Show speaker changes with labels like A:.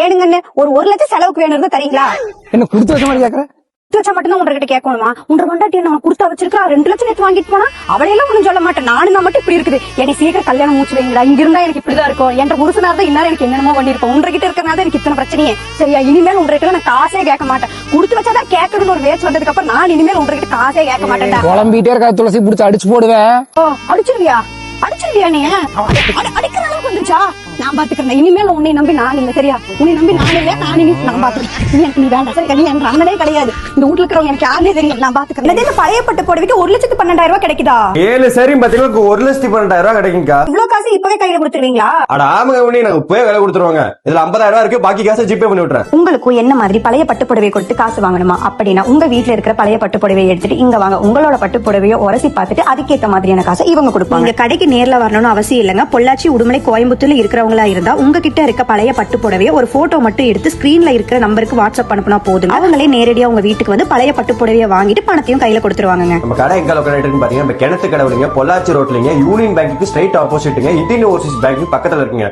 A: ஏனுங்கன்னு ஒரு லட்சம் செலவுக்கு வேணும் தரீங்களா?
B: என்ன குடுத்து வச்ச மாதிரி கேக்குற?
A: வச்சா மட்டும்தான் உங்ககிட்ட கேட்கணுமா? உங்க கொண்டாட்டி நான் கொடுத்தா வச்சிருக்கா 2 லட்சம் நேத்து வாங்கிட்டு போனா அவளையெல்லாம் ஒண்ணும் சொல்ல மாட்டேன். நானும் நான் மட்டும் இப்படி இருக்குது. எனக்கு சீக்கிரம் கல்யாணம் மூச்சு வைங்களா. இங்க இருந்தா எனக்கு இப்படிதான் இருக்கும். என்ற புருஷனா தான் இன்னாலும் எனக்கு என்னென்னமோ பண்ணிருப்போம். உங்ககிட்ட இருக்கறனால எனக்கு இத்தனை பிரச்சனையே. சரியா? இனிமேல் உங்ககிட்ட நான் காசே கேட்க மாட்டேன். கொடுத்து வச்சாதான் கேட்கணும்னு ஒரு பேச்சு வந்ததுக்கு அப்புறம் நான் இனிமேல் உங்ககிட்ட காசே கேட்க மாட்டேன்டா.
B: குழம்பிட்டே இருக்கா துளசி புடிச்சு அடிச்சு போடுவேன்.
A: ஓ அடிச்சிருவியா? அடிச்சிருவியா நீ? அடிக்கிற அளவுக்கு வந்துருச்சா? நான் பாத்துக்கிறேன். இனிமேல் உன்னை நம்பி நான் இல்ல. சரியா? உன்னை நம்பி நான் இல்ல. நான் பாத்துக்கிறேன். நீ வேண்டாம். சரி, நீ என் அண்ணனே கிடையாது. இந்த வீட்டுல இருக்கிறவங்க எனக்கு யாருனே தெரியும். நான் பாத்துக்கிறேன். இந்த பழைய பட்டு போடவிட்டு 1,12,000 ரூபாய் கிடைக்குதா?
C: 7 சரி பாத்தீங்கன்னா 1,12,000 ரூபாய் கிடைக்குங்கக்கா.
A: இவ்வளவு காசு இப்பவே கையில கொடுத்துருவீங்களா?
C: அட ஆமாங்க உடனே நாங்க இப்பவே வேலை கொடுத்துருவாங்க. இதுல 50,000 ரூபாய் இருக்கு. பாக்கி காசை ஜிபே பண்ணி விட்டுறேன்.
A: உங்களுக்கும் என்ன மாதிரி பழைய பட்டு புடவை கொடுத்து காசு வாங்கணுமா? அப்படின்னா உங்க வீட்டுல இருக்கிற பழைய பட்டு புடவையை எடுத்துட்டு இங்க வாங்க. உங்களோட பட்டு புடவையை உரசி பார்த்துட்டு அதுக்கேற்ற மாதிரியான காசை இவங்க கொடுப்பாங்க. இந்த கடைக்கு நேர்ல வரணும்னு அவசியம் இல்லைங்க. பொள்ளாச்சி, உடுமலை, கோயம்புத்தூர்ல இருக்கிறவங்களா இருந்தா உங்ககிட்ட இருக்க பழைய பட்டு புடவையை ஒரு போட்டோ மட்டும் எடுத்து ஸ்கிரீன்ல இருக்கிற நம்பருக்கு வாட்ஸ்அப் அனுப்புனா போதும். அவங்களே நேரடியா உங்க வீட்டுக்கு வந்து பழைய பட்டு புடவையை வாங்கிட்டு பணத்தையும் கையில கொடுத்துருவாங்க.
C: நம்ம கடை எங்க லொகேட் இருக்குன்னு பாத்தீங்கன்னா கிணத்து கடவுளுங்க, பொள்ளாச்சி ரோட்லங்க, யூனியன் பேங்க்கு ஸ்ட்ரைட் ஆப்போசிட்டுங்க, இந்தியன் ஓவர்சீஸ் பேங்க் பக்கத்துல இருக்குங்க.